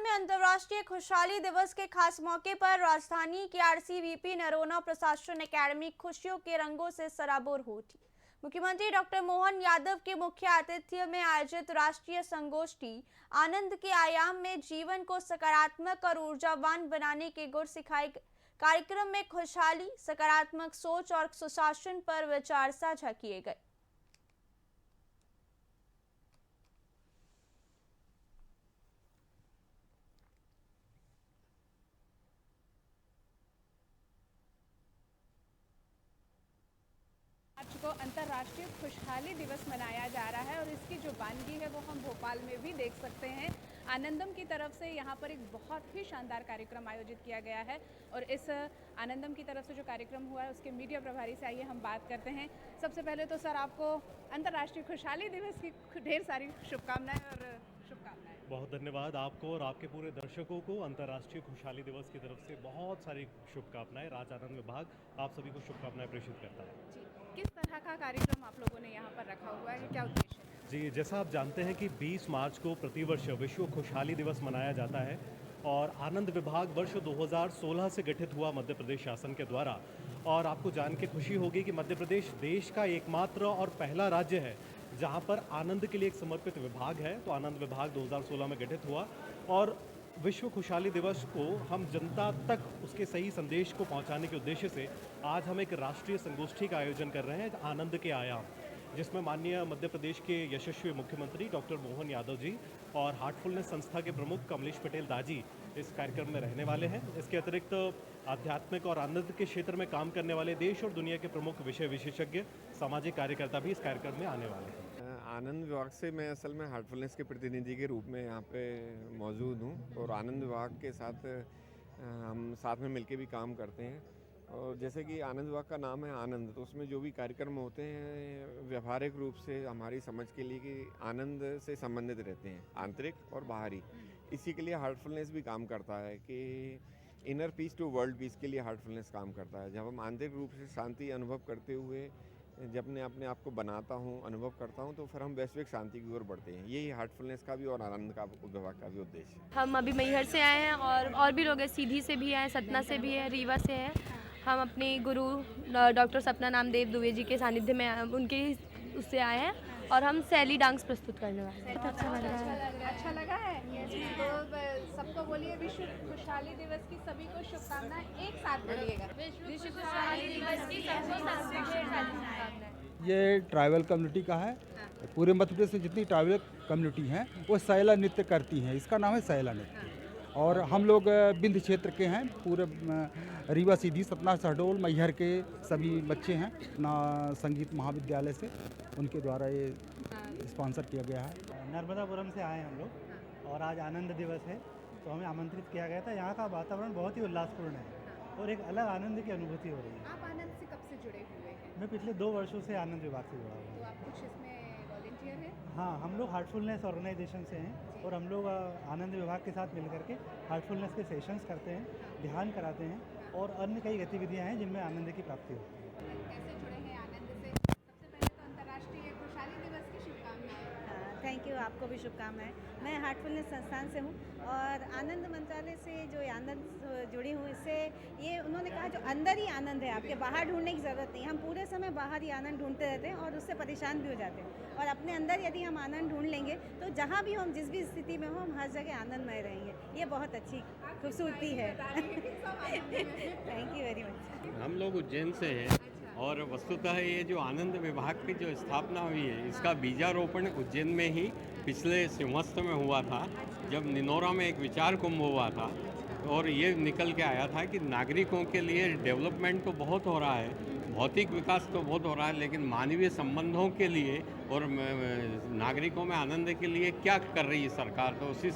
में अंतर्राष्ट्रीय खुशहाली दिवस के खास मौके पर राजधानी के आरसीवीपी नरोना प्रशासन अकेडमी खुशियों के रंगों से सराबोर हो उठी। मुख्यमंत्री डॉक्टर मोहन यादव के मुख्य आतिथ्य में आयोजित राष्ट्रीय संगोष्ठी आनंद के आयाम में जीवन को सकारात्मक और ऊर्जावान बनाने के गुर सिखाए कार्यक्रम में खुशहाली, सकारात्मक सोच और सुशासन पर विचार साझा किए गए। आज को अंतर्राष्ट्रीय खुशहाली दिवस मनाया जा रहा है और इसकी जो वानगी है वो हम भोपाल में भी देख सकते हैं। आनंदम की तरफ से यहाँ पर एक बहुत ही शानदार कार्यक्रम आयोजित किया गया है और इस आनंदम की तरफ से जो कार्यक्रम हुआ है उसके मीडिया प्रभारी से आइए हम बात करते हैं। सबसे पहले तो सर, आपको अंतर्राष्ट्रीय खुशहाली दिवस की ढेर सारी शुभकामनाएं और शुभकामनाएं। बहुत धन्यवाद आपको और आपके पूरे दर्शकों को अंतर्राष्ट्रीय खुशहाली दिवस की तरफ से बहुत सारी शुभकामनाएं। राज आनंद विभाग आप सभी को शुभकामनाएं प्रेषित करता है। जी, किस तरह का कार्यक्रम आप लोगों ने यहाँ पर रखा हुआ है, क्या उद्देश्य है? जी, जैसा आप जानते हैं कि 20 मार्च को प्रतिवर्ष विश्व खुशहाली दिवस मनाया जाता है और आनंद विभाग वर्ष 2016 से गठित हुआ मध्य प्रदेश शासन के द्वारा। और आपको जान के खुशी होगी कि मध्य प्रदेश देश का एकमात्र और पहला राज्य है जहां पर आनंद के लिए एक समर्पित विभाग है। तो आनंद विभाग 2016 में गठित हुआ और विश्व खुशहाली दिवस को हम जनता तक उसके सही संदेश को पहुंचाने के उद्देश्य से आज हम एक राष्ट्रीय संगोष्ठी का आयोजन कर रहे हैं, आनंद के आयाम, जिसमें माननीय मध्य प्रदेश के यशस्वी मुख्यमंत्री डॉक्टर मोहन यादव जी और हार्टफुलनेस संस्था के प्रमुख कमलेश पटेल दाजी इस कार्यक्रम में रहने वाले हैं। इसके अतिरिक्त आध्यात्मिक और आनंद के क्षेत्र में काम करने वाले देश और दुनिया के प्रमुख विषय विशेषज्ञ, सामाजिक कार्यकर्ता भी इस कार्यक्रम में आने वाले हैं। आनंद विभाग से मैं असल में हार्टफुलनेस के प्रतिनिधि के रूप में यहाँ पे मौजूद हूँ और आनंद विभाग के साथ हम साथ में मिलके भी काम करते हैं। और जैसे कि आनंद विभाग का नाम है आनंद, तो उसमें जो भी कार्यक्रम होते हैं व्यवहारिक रूप से हमारी समझ के लिए कि आनंद से संबंधित रहते हैं, आंतरिक और बाहरी। इसी के लिए हार्टफुलनेस भी काम करता है कि inner peace to world peace के लिए हार्टफुलनेस काम करता है। जब हम आंतरिक रूप से शांति अनुभव करते हुए जब मैं अपने आप को बनाता हूँ, अनुभव करता हूँ, तो फिर हम वैश्विक शांति की ओर बढ़ते हैं। यही हार्टफुलनेस का भी और आनंद का विभाग का भी उद्देश्य है। हम अभी मैहर से आए हैं और भी लोग हैं, सीधी से भी आए, सतना से भी है, रीवा से है। हम अपने गुरु डॉक्टर सपना नामदेव दुबे जी के सानिध्य में उनके उससे आए हैं और हम शैली डांस प्रस्तुत करने वाले हैं। बहुत अच्छा लग रहा है। अच्छा लगा है तो सबको बोलिए विश्व खुशहाली दिवस की सभी को शुभकामनाएं, एक साथ बोलिएगा। विश्व खुशहाली दिवस की शुभकामनाएं। ये ट्राइबल कम्युनिटी का है। पूरे मध्य प्रदेश में जितनी ट्राइबल कम्युनिटी हैं वो सैला नृत्य करती हैं। इसका नाम है सैला नृत्य। और हम लोग बिंद क्षेत्र के हैं, पूरे रीवा, सीधी, सतना, शहडोल, मैहर के सभी बच्चे हैं अपना संगीत महाविद्यालय से, उनके द्वारा ये स्पॉन्सर किया गया है। नर्मदापुरम से आए हम लोग और आज आनंद दिवस है तो हमें आमंत्रित किया गया था। यहाँ का वातावरण बहुत ही उल्लासपूर्ण है और एक अलग आनंद की अनुभूति हो रही है। आप आनंद से कब से जुड़े हुए हैं? मैं पिछले 2 वर्षों से आनंद विभाग से जुड़ा हुआ हूँ। तो आप कुछ इसमें वॉलंटियर हैं? हाँ, हम लोग हार्टफुलनेस ऑर्गेनाइजेशन से हैं और हम लोग आनंद विभाग के साथ मिल करके हार्टफुलनेस के सेशंस करते हैं, ध्यान कराते हैं और अन्य कई गतिविधियाँ हैं जिनमें आनंद की प्राप्ति होती है। कैसे जुड़े हैं आनंद से? सबसे पहले तो अंतर्राष्ट्रीय खुशहाली दिवस की शुभकामनाएं। थैंक यू, आपको भी शुभकामनाएं। मैं हार्टफुलनेस संस्थान से हूँ और आनंद मंत्रालय से जो आनंद जुड़ी हूँ, इससे ये उन्होंने कहा जो अंदर ही आनंद है, आपके बाहर ढूंढने की ज़रूरत नहीं। हम पूरे समय बाहर ही आनंद ढूंढते रहते हैं और उससे परेशान भी हो जाते हैं। और अपने अंदर यदि हम आनंद ढूंढ लेंगे तो जहाँ भी हम जिस भी स्थिति में हो, हम हर जगह आनंदमय रहेंगे। ये बहुत अच्छी खूबसूरती है। Thank you very much. हम लोग उज्जैन से हैं और वस्तुतः ये जो आनंद विभाग की जो स्थापना हुई है, इसका बीजारोपण उज्जैन में ही पिछले सिंहस्थ में हुआ था, जब निनोरा में एक विचार कुंभ हुआ था और ये निकल के आया था कि नागरिकों के लिए डेवलपमेंट तो बहुत हो रहा है, भौतिक विकास तो बहुत हो रहा है, लेकिन मानवीय संबंधों के लिए और नागरिकों में आनंद के लिए क्या कर रही है सरकार। तो उसी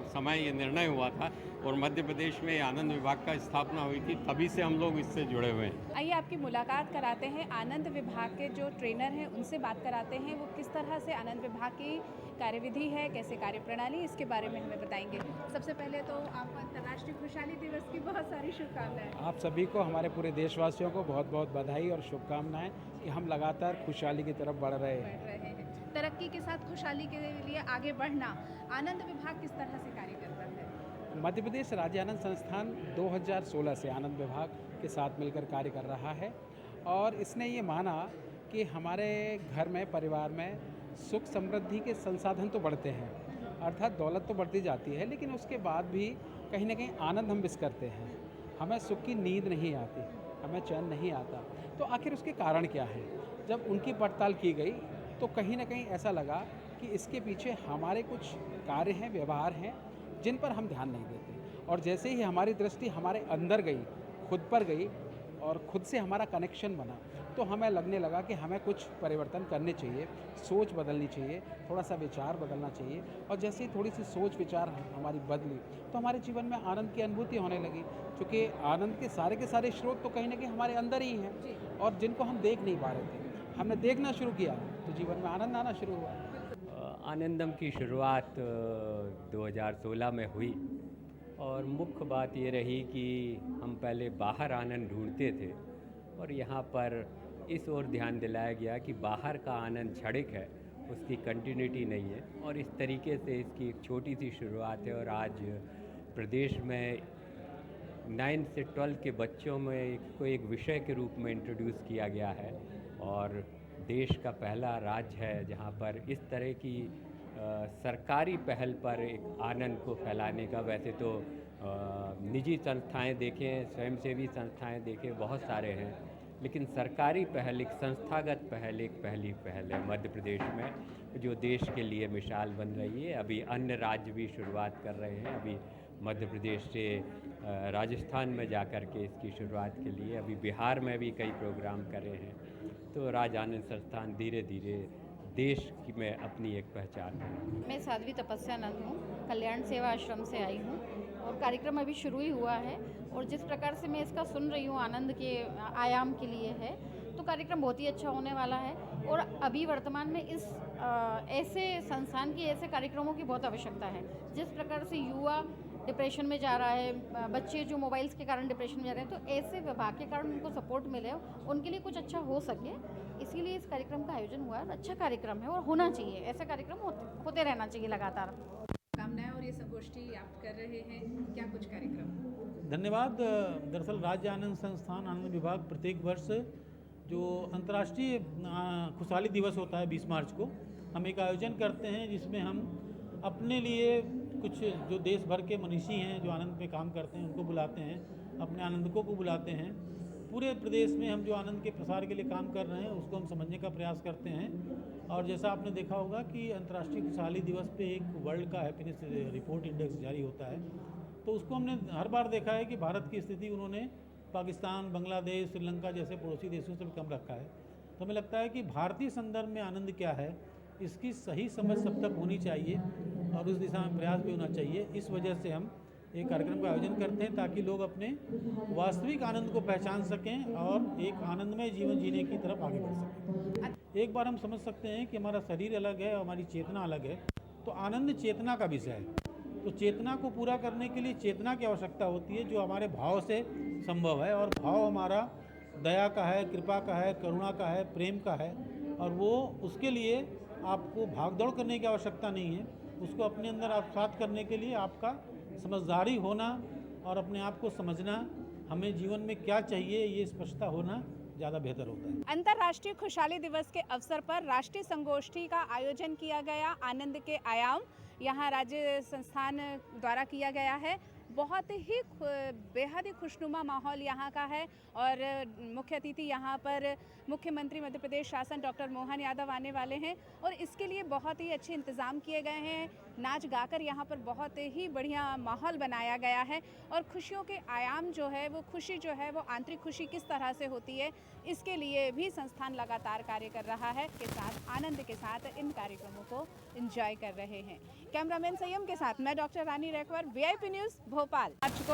समय ये निर्णय हुआ था और मध्य प्रदेश में आनंद विभाग का स्थापना हुई थी, तभी से हम लोग इससे जुड़े हुए हैं। आइए आपकी मुलाकात कराते हैं आनंद विभाग के जो ट्रेनर हैं, उनसे बात कराते हैं वो किस तरह से आनंद विभाग की कार्यविधि है, कैसे कार्यप्रणाली, इसके बारे में हमें बताएंगे। सबसे पहले तो आप अंतर्राष्ट्रीय खुशहाली दिवस की बहुत सारी शुभकामनाएं। आप सभी को, हमारे पूरे देशवासियों को बहुत बहुत बधाई और शुभकामनाएं कि हम लगातार खुशहाली की तरफ बढ़ रहे हैं। तरक्की के साथ खुशहाली के लिए आगे बढ़ना आनंद विभाग किस तरह से कार्य करता है? मध्य प्रदेश राज्य आनंद संस्थान 2016 से आनंद विभाग के साथ मिलकर कार्य कर रहा है और इसने ये माना कि हमारे घर में, परिवार में सुख समृद्धि के संसाधन तो बढ़ते हैं, अर्थात दौलत तो बढ़ती जाती है, लेकिन उसके बाद भी कहीं ना कहीं आनंद हम मिस करते हैं। हमें सुख की नींद नहीं आती, हमें चैन नहीं आता। तो आखिर उसके कारण क्या है? जब उनकी पड़ताल की गई तो कहीं ना कहीं ऐसा लगा कि इसके पीछे हमारे कुछ कार्य हैं, व्यवहार हैं, जिन पर हम ध्यान नहीं देते। और जैसे ही हमारी दृष्टि हमारे अंदर गई, खुद पर गई और खुद से हमारा कनेक्शन बना, तो हमें लगने लगा कि हमें कुछ परिवर्तन करने चाहिए, सोच बदलनी चाहिए, थोड़ा सा विचार बदलना चाहिए। और जैसे ही थोड़ी सी सोच विचार हमारी बदली तो हमारे जीवन में आनंद की अनुभूति होने लगी, क्योंकि आनंद के सारे स्रोत तो कहीं ना कहीं हमारे अंदर ही हैं और जिनको हम देख नहीं पा रहे थे। हमने देखना शुरू किया तो जीवन में आनंद आना शुरू हुआ। आनंदम की शुरुआत 2016 में हुई और मुख्य बात ये रही कि हम पहले बाहर आनंद ढूंढते थे और यहाँ पर इस ओर ध्यान दिलाया गया कि बाहर का आनंद क्षणिक है, उसकी कंटिन्यूटी नहीं है। और इस तरीके से इसकी एक छोटी सी शुरुआत है और आज प्रदेश में 9 से 12 के बच्चों में को एक विषय के रूप में इंट्रोड्यूस किया गया है और देश का पहला राज्य है जहाँ पर इस तरह की सरकारी पहल पर एक आनंद को फैलाने का, वैसे तो निजी संस्थाएं देखें, स्वयंसेवी संस्थाएं देखें, बहुत सारे हैं, लेकिन सरकारी पहल, एक संस्थागत पहल, एक पहली पहल है मध्य प्रदेश में जो देश के लिए मिसाल बन रही है। अभी अन्य राज्य भी शुरुआत कर रहे हैं। अभी मध्य प्रदेश से राजस्थान में जाकर के इसकी शुरुआत के लिए, अभी बिहार में भी कई प्रोग्राम कर रहे हैं। तो राज्य आनंद संस्थान धीरे धीरे देश में अपनी एक पहचान है। मैं साध्वी तपस्या नंद हूँ, कल्याण सेवा आश्रम से आई हूँ और कार्यक्रम अभी शुरू ही हुआ है और जिस प्रकार से मैं इसका सुन रही हूँ आनंद के आयाम के लिए है, तो कार्यक्रम बहुत ही अच्छा होने वाला है। और अभी वर्तमान में इस ऐसे संस्थान की, ऐसे कार्यक्रमों की बहुत आवश्यकता है। जिस प्रकार से युवा डिप्रेशन में जा रहा है, बच्चे जो मोबाइल्स के कारण डिप्रेशन में जा रहे हैं, तो ऐसे विभाग के कारण उनको सपोर्ट मिले, उनके लिए कुछ अच्छा हो सके, इसीलिए इस कार्यक्रम का आयोजन हुआ है। अच्छा कार्यक्रम है और होना चाहिए, ऐसे कार्यक्रम होते रहना चाहिए लगातार। कामनाएं और ये संगोष्ठी आप कर रहे हैं, क्या कुछ कार्यक्रम? धन्यवाद। दरअसल राज्य आनंद संस्थान आनंद विभाग प्रत्येक वर्ष जो अंतर्राष्ट्रीय खुशहाली दिवस होता है 20 मार्च को, हम एक आयोजन करते हैं जिसमें हम अपने लिए कुछ जो देश भर के मनीषी हैं जो आनंद पे काम करते हैं उनको बुलाते हैं, अपने आनंदकों को बुलाते हैं। पूरे प्रदेश में हम जो आनंद के प्रसार के लिए काम कर रहे हैं उसको हम समझने का प्रयास करते हैं। और जैसा आपने देखा होगा कि अंतर्राष्ट्रीय खुशहाली दिवस पे एक वर्ल्ड का हैप्पीनेस रिपोर्ट इंडेक्स जारी होता है, तो उसको हमने हर बार देखा है कि भारत की स्थिति उन्होंने पाकिस्तान, बांग्लादेश, श्रीलंका जैसे पड़ोसी देशों से भी कम रखा है। तो हमें लगता है कि भारतीय संदर्भ में आनंद क्या है, इसकी सही समझ सब तक होनी चाहिए और उस दिशा में प्रयास भी होना चाहिए। इस वजह से हम एक कार्यक्रम का आयोजन करते हैं ताकि लोग अपने वास्तविक आनंद को पहचान सकें और एक आनंदमय जीवन जीने की तरफ आगे बढ़ सकें। एक बार हम समझ सकते हैं कि हमारा शरीर अलग है और हमारी चेतना अलग है, तो आनंद चेतना का विषय है। तो चेतना को पूरा करने के लिए चेतना की आवश्यकता होती है जो हमारे भाव से संभव है, और भाव हमारा दया का है, कृपा का है, करुणा का है, प्रेम का है। और वो उसके लिए आपको भागदौड़ करने की आवश्यकता नहीं है, उसको अपने अंदर आत्मसात करने के लिए आपका समझदारी होना और अपने आप को समझना, हमें जीवन में क्या चाहिए ये स्पष्टता होना ज़्यादा बेहतर होता है। अंतर्राष्ट्रीय खुशहाली दिवस के अवसर पर राष्ट्रीय संगोष्ठी का आयोजन किया गया। आनंद के आयाम यहाँ राज्य संस्थान द्वारा किया गया है। बहुत ही बेहद ही खुशनुमा माहौल यहाँ का है और मुख्य अतिथि यहाँ पर मुख्यमंत्री मध्य प्रदेश शासन डॉक्टर मोहन यादव आने वाले हैं और इसके लिए बहुत ही अच्छे इंतज़ाम किए गए हैं। नाच गाकर यहाँ पर बहुत ही बढ़िया माहौल बनाया गया है और खुशियों के आयाम जो है वो खुशी जो है वो आंतरिक खुशी किस तरह से होती है, इसके लिए भी संस्थान लगातार कार्य कर रहा है। के साथ आनंद के साथ इन कार्यक्रमों को एंजॉय कर रहे हैं। कैमरामैन संयम के साथ मैं डॉक्टर रानी रैकवर, VIP न्यूज़ भोपाल। आज को